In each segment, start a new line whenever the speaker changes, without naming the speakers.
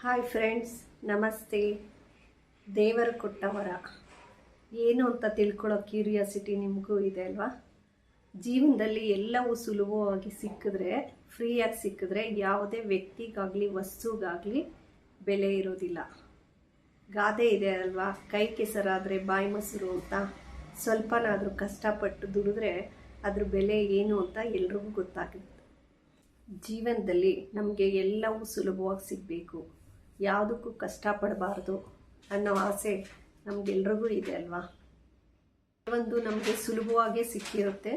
Hi friends, ನಮಸ್ತೆ. ದೇವರು ಕೊಟ್ಟ ವರ ಏನು ಅಂತ ತಿಳ್ಕೊಳ್ಳೋ ಕ್ಯೂರಿಯಾಸಿಟಿ ನಿಮಗೂ ಇದೆ ಅಲ್ವಾ? ಜೀವನದಲ್ಲಿ ಎಲ್ಲವೂ ಸುಲಭವಾಗಿ ಸಿಕ್ಕಿದ್ರೆ, ಫ್ರೀಯಾಗಿ ಸಿಕ್ಕಿದ್ರೆ ಯಾವುದೇ ವ್ಯಕ್ತಿಗಾಗಲಿ ವಸ್ತುಗಾಗಲಿ ಬೆಲೆ ಇರೋದಿಲ್ಲ. ಗಾದೆ ಇದೆ ಅಲ್ವಾ, ಕೈ ಕೆಸರಾದರೆ ಬಾಯಿ ಮೊಸರು ಅಂತ. ಸ್ವಲ್ಪನಾದರೂ ಕಷ್ಟಪಟ್ಟು ದುಡಿದ್ರೆ ಅದ್ರ ಬೆಲೆ ಏನು ಅಂತ ಎಲ್ರಿಗೂ ಗೊತ್ತಾಗುತ್ತೆ. ಜೀವನದಲ್ಲಿ ನಮಗೆ ಎಲ್ಲವೂ ಸುಲಭವಾಗಿ ಸಿಗಬೇಕು, ಯಾವುದಕ್ಕೂ ಕಷ್ಟಪಡಬಾರ್ದು ಅನ್ನೋ ಆಸೆ ನಮಗೆಲ್ರಿಗೂ ಇದೆ ಅಲ್ವಾ? ಒಂದು ನಮಗೆ ಸುಲಭವಾಗೇ ಸಿಕ್ಕಿರುತ್ತೆ,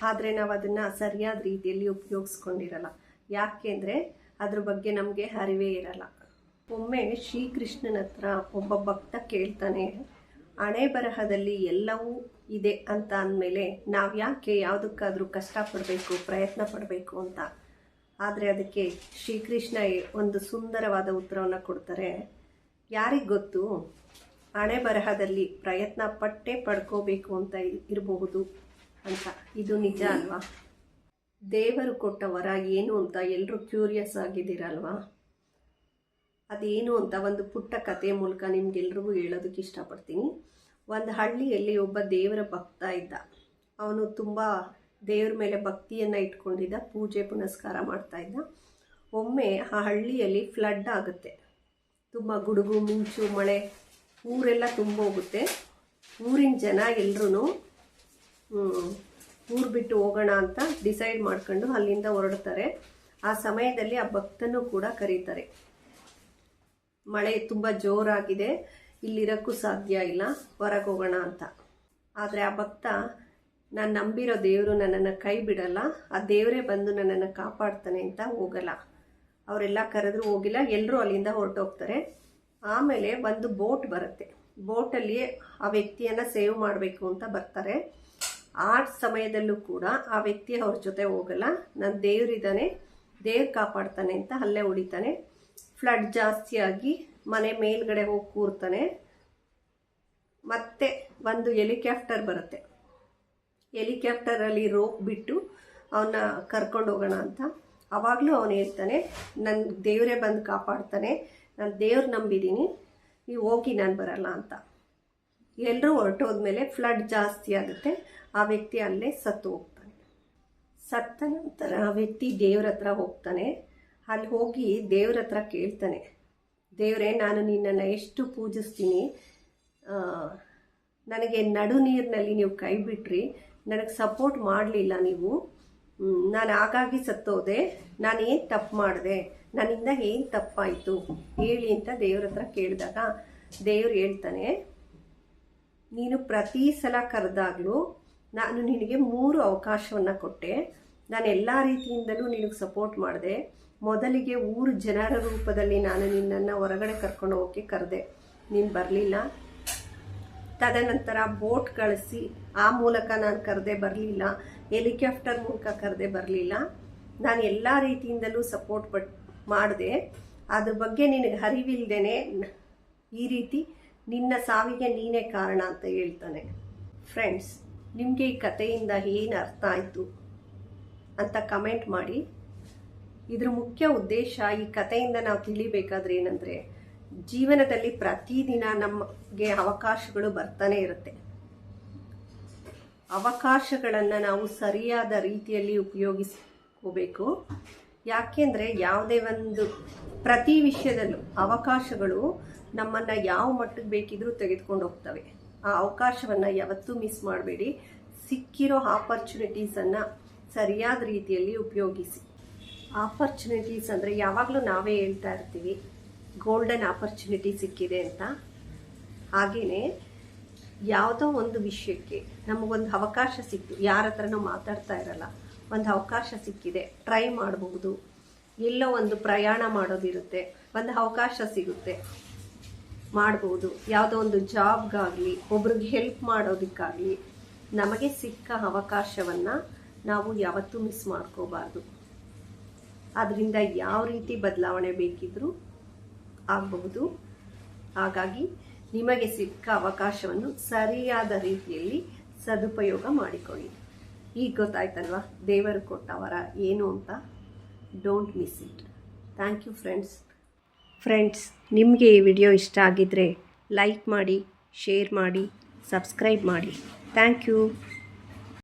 ಆದರೆ ನಾವು ಅದನ್ನು ಸರಿಯಾದ ರೀತಿಯಲ್ಲಿ ಉಪಯೋಗಿಸ್ಕೊಂಡಿರಲ್ಲ. ಯಾಕೆಂದರೆ ಅದ್ರ ಬಗ್ಗೆ ನಮಗೆ ಅರಿವೇ ಇರಲ್ಲ. ಒಮ್ಮೆ ಶ್ರೀಕೃಷ್ಣನ ಹತ್ರ ಒಬ್ಬ ಭಕ್ತ ಕೇಳ್ತಾನೆ, ಹಣೆ ಬರಹದಲ್ಲಿ ಎಲ್ಲವೂ ಇದೆ ಅಂತ ಅಂದಮೇಲೆ ನಾವು ಯಾಕೆ ಯಾವುದಕ್ಕಾದರೂ ಕಷ್ಟಪಡಬೇಕು, ಪ್ರಯತ್ನ ಪಡಬೇಕು ಅಂತ. ಆದರೆ ಅದಕ್ಕೆ ಶ್ರೀಕೃಷ್ಣ ಒಂದು ಸುಂದರವಾದ ಉತ್ತರವನ್ನು ಕೊಡ್ತಾರೆ. ಯಾರಿಗೆ ಗೊತ್ತು, ಹಣೆ ಬರಹದಲ್ಲಿ ಪ್ರಯತ್ನ ಪಟ್ಟೇ ಪಡ್ಕೋಬೇಕು ಅಂತ ಇರಬಹುದು ಅಂತ. ಇದು ನಿಜ ಅಲ್ವಾ? ದೇವರು ಕೊಟ್ಟ ವರ ಏನು ಅಂತ ಎಲ್ಲರೂ ಕ್ಯೂರಿಯಸ್ ಆಗಿದ್ದೀರಲ್ವಾ? ಅದೇನು ಅಂತ ಒಂದು ಪುಟ್ಟ ಕಥೆಯ ಮೂಲಕ ನಿಮ್ಗೆಲ್ರಿಗೂ ಹೇಳೋದಕ್ಕೆ ಇಷ್ಟಪಡ್ತೀನಿ. ಒಂದು ಹಳ್ಳಿಯಲ್ಲಿ ಒಬ್ಬ ದೇವರ ಭಕ್ತ ಇದ್ದ. ಅವನು ತುಂಬ ದೇವ್ರ ಮೇಲೆ ಭಕ್ತಿಯನ್ನು ಇಟ್ಕೊಂಡಿದ್ದ, ಪೂಜೆ ಪುನಸ್ಕಾರ ಮಾಡ್ತಾ ಇದ್ದ. ಒಮ್ಮೆ ಆ ಹಳ್ಳಿಯಲ್ಲಿ ಫ್ಲಡ್ ಆಗುತ್ತೆ. ತುಂಬ ಗುಡುಗು ಮಿಂಚು ಮಳೆ, ಊರೆಲ್ಲ ತುಂಬ ಹೋಗುತ್ತೆ. ಊರಿನ ಜನ ಎಲ್ಲರೂ ಊರು ಬಿಟ್ಟು ಹೋಗೋಣ ಅಂತ ಡಿಸೈಡ್ ಮಾಡ್ಕೊಂಡು ಅಲ್ಲಿಂದ ಹೊರಡ್ತಾರೆ. ಆ ಸಮಯದಲ್ಲಿ ಆ ಭಕ್ತನೂ ಕೂಡ ಕರೀತಾರೆ. ಮಳೆ ತುಂಬ ಜೋರಾಗಿದೆ, ಇಲ್ಲಿರೋಕ್ಕೂ ಸಾಧ್ಯ ಇಲ್ಲ, ಹೊರಗೆ ಹೋಗೋಣ ಅಂತ. ಆದರೆ ಆ ಭಕ್ತ, ನಾನು ನಂಬಿರೋ ದೇವರು ನನ್ನನ್ನು ಕೈ ಬಿಡಲ್ಲ, ಆ ದೇವರೇ ಬಂದು ನನ್ನನ್ನು ಕಾಪಾಡ್ತಾನೆ ಅಂತ ಹೋಗಲ್ಲ. ಅವರೆಲ್ಲ ಕರೆದ್ರೂ ಹೋಗಿಲ್ಲ, ಎಲ್ಲರೂ ಅಲ್ಲಿಂದ ಹೊರಟೋಗ್ತಾರೆ. ಆಮೇಲೆ ಒಂದು ಬೋಟ್ ಬರುತ್ತೆ. ಬೋಟಲ್ಲಿ ಆ ವ್ಯಕ್ತಿಯನ್ನು ಸೇವ್ ಮಾಡಬೇಕು ಅಂತ ಬರ್ತಾರೆ. ಆ ಸಮಯದಲ್ಲೂ ಕೂಡ ಆ ವ್ಯಕ್ತಿ ಅವ್ರ ಜೊತೆ ಹೋಗಲ್ಲ. ನನ್ನ ದೇವರಿದ್ದಾನೆ, ದೇವ್ರು ಕಾಪಾಡ್ತಾನೆ ಅಂತ ಅಲ್ಲೇ ಉಳಿತಾನೆ. ಫ್ಲಡ್ ಜಾಸ್ತಿಯಾಗಿ ಮನೆ ಮೇಲ್ಗಡೆ ಹೋಗಿ ಕೂರ್ತಾನೆ. ಮತ್ತೆ ಒಂದು ಹೆಲಿಕಾಪ್ಟರ್ ಬರುತ್ತೆ. ಹೆಲಿಕಾಪ್ಟರಲ್ಲಿ ರೋಪ್ ಬಿಟ್ಟು ಅವನ್ನ ಕರ್ಕೊಂಡು ಹೋಗೋಣ ಅಂತ. ಆವಾಗಲೂ ಅವನು ಹೇಳ್ತಾನೆ, ನನ್ನ ದೇವರೇ ಬಂದು ಕಾಪಾಡ್ತಾನೆ, ನಾನು ದೇವ್ರು ನಂಬಿದ್ದೀನಿ, ನೀವು ಹೋಗಿ, ನಾನು ಬರಲ್ಲ ಅಂತ. ಎಲ್ಲರೂ ಹೊರಟೋದ್ಮೇಲೆ ಫ್ಲಡ್ ಜಾಸ್ತಿ ಆಗುತ್ತೆ. ಆ ವ್ಯಕ್ತಿ ಅಲ್ಲೇ ಸತ್ತು ಹೋಗ್ತಾನೆ. ಸತ್ತ ನಂತರ ಆ ವ್ಯಕ್ತಿ ದೇವ್ರ ಹತ್ರ ಹೋಗ್ತಾನೆ. ಅಲ್ಲಿ ಹೋಗಿ ದೇವ್ರ ಹತ್ರ ಕೇಳ್ತಾನೆ, ದೇವರೇ, ನಾನು ನಿನ್ನನ್ನು ಎಷ್ಟು ಪೂಜಿಸ್ತೀನಿ, ನನಗೆ ನಡು ನೀರಿನಲ್ಲಿ ನೀವು ಕೈ ಬಿಟ್ರಿ, ನನಗೆ ಸಪೋರ್ಟ್ ಮಾಡಲಿಲ್ಲ ನೀವು, ನಾನು ಹಾಗಾಗಿ ಸತ್ತೋದೆ, ನಾನು ಏನು ತಪ್ಪು ಮಾಡಿದೆ, ನನ್ನಿಂದ ಏನು ತಪ್ಪಾಯಿತು ಹೇಳಿ ಅಂತ ದೇವ್ರ ಹತ್ರ ಕೇಳಿದಾಗ ದೇವ್ರು ಹೇಳ್ತಾನೆ, ನೀನು ಪ್ರತಿ ಸಲ ಕರೆದಾಗಲೂ ನಾನು ನಿನಗೆ 3 ಅವಕಾಶವನ್ನು ಕೊಟ್ಟೆ. ನಾನು ಎಲ್ಲ ರೀತಿಯಿಂದಲೂ ನಿನಗೆ ಸಪೋರ್ಟ್ ಮಾಡಿದೆ. ಮೊದಲಿಗೆ ಊರು ಜನರ ರೂಪದಲ್ಲಿ ನಾನು ನಿನ್ನನ್ನು ಹೊರಗಡೆ ಕರ್ಕೊಂಡು ಹೋಗೋಕ್ಕೆ ಕರೆದೆ, ನೀನು ಬರಲಿಲ್ಲ. ತದನಂತರ ಬೋಟ್ ಕಳಿಸಿ ಆ ಮೂಲಕ ನಾನು ಕರೆದೆ, ಬರಲಿಲ್ಲ. ಹೆಲಿಕಾಪ್ಟರ್ ಮೂಲಕ ಕರೆದೆ, ಬರಲಿಲ್ಲ. ನಾನು ಎಲ್ಲ ರೀತಿಯಿಂದಲೂ ಸಪೋರ್ಟ್ ಮಾಡಿದೆ. ಅದ್ರ ಬಗ್ಗೆ ನಿನಗೆ ಅರಿವಿಲ್ದೇನೆ ಈ ರೀತಿ ನಿನ್ನ ಸಾವಿಗೆ ನೀನೇ ಕಾರಣ ಅಂತ ಹೇಳ್ತಾನೆ. ಫ್ರೆಂಡ್ಸ್, ನಿಮಗೆ ಈ ಕಥೆಯಿಂದ ಏನು ಅರ್ಥ ಆಯಿತು ಅಂತ ಕಮೆಂಟ್ ಮಾಡಿ. ಇದ್ರ ಮುಖ್ಯ ಉದ್ದೇಶ, ಈ ಕಥೆಯಿಂದ ನಾವು ತಿಳಿಬೇಕಾದ್ರೆ ಏನಂದರೆ, ಜೀವನದಲ್ಲಿ ಪ್ರತಿದಿನ ನಮಗೆ ಅವಕಾಶಗಳು ಬರ್ತಾನೆ ಇರುತ್ತೆ. ಅವಕಾಶಗಳನ್ನು ನಾವು ಸರಿಯಾದ ರೀತಿಯಲ್ಲಿ ಉಪಯೋಗಿಸ್ಕೋಬೇಕು. ಯಾಕೆಂದರೆ ಯಾವುದೇ ಒಂದು ಪ್ರತಿ ವಿಷಯದಲ್ಲೂ ಅವಕಾಶಗಳು ನಮ್ಮನ್ನು ಯಾವ ಮಟ್ಟಕ್ಕೆ ಬೇಕಿದ್ರೂ ತೆಗೆದುಕೊಂಡು ಹೋಗ್ತವೆ. ಆ ಅವಕಾಶವನ್ನು ಯಾವತ್ತೂ ಮಿಸ್ ಮಾಡಬೇಡಿ. ಸಿಕ್ಕಿರೋ ಆಪರ್ಚುನಿಟೀಸನ್ನು ಸರಿಯಾದ ರೀತಿಯಲ್ಲಿ ಉಪಯೋಗಿಸಿ. ಆಪರ್ಚುನಿಟೀಸ್ ಅಂದರೆ ಯಾವಾಗಲೂ ನಾವೇ ಹೇಳ್ತಾ ಇರ್ತೀವಿ, ಗೋಲ್ಡನ್ ಆಪರ್ಚುನಿಟಿ ಸಿಕ್ಕಿದೆ ಅಂತ. ಹಾಗೆಯೇ ಯಾವುದೋ ಒಂದು ವಿಷಯಕ್ಕೆ ನಮಗೊಂದು ಅವಕಾಶ ಸಿಕ್ತು, ಯಾರ ಹತ್ರನೂ ಮಾತಾಡ್ತಾ ಇರಲ್ಲ, ಒಂದು ಅವಕಾಶ ಸಿಕ್ಕಿದೆ, ಟ್ರೈ ಮಾಡಬಹುದು. ಎಲ್ಲೋ ಒಂದು ಪ್ರಯಾಣ ಮಾಡೋದಿರುತ್ತೆ, ಒಂದು ಅವಕಾಶ ಸಿಗುತ್ತೆ, ಮಾಡ್ಬೋದು. ಯಾವುದೋ ಒಂದು ಜಾಬ್ಗಾಗಲಿ, ಒಬ್ರಿಗೆ ಹೆಲ್ಪ್ ಮಾಡೋದಕ್ಕಾಗಲಿ, ನಮಗೆ ಸಿಕ್ಕ ಅವಕಾಶವನ್ನು ನಾವು ಯಾವತ್ತೂ ಮಿಸ್ ಮಾಡ್ಕೋಬಾರ್ದು. ಅದರಿಂದ ಯಾವ ರೀತಿ ಬದಲಾವಣೆ ಬೇಕಿದ್ರೂ ಆಗಬಹುದು. ಹಾಗಾಗಿ ನಿಮಗೆ ಸಿಕ್ಕ ಅವಕಾಶವನ್ನು ಸರಿಯಾದ ರೀತಿಯಲ್ಲಿ ಸದುಪಯೋಗ ಮಾಡಿಕೊಳ್ಳಿ. ಈಗ ಗೊತ್ತಾಯ್ತಲ್ವಾ ದೇವರು ಕೊಟ್ಟ ವರ ಏನು ಅಂತ. Don't miss it. Thank you friends. Friends, ನಿಮಗೆ ಈ ವಿಡಿಯೋ ಇಷ್ಟ ಆಗಿದ್ದರೆ ಲೈಕ್ ಮಾಡಿ, ಶೇರ್ ಮಾಡಿ, ಸಬ್ಸ್ಕ್ರೈಬ್ ಮಾಡಿ. Thank you.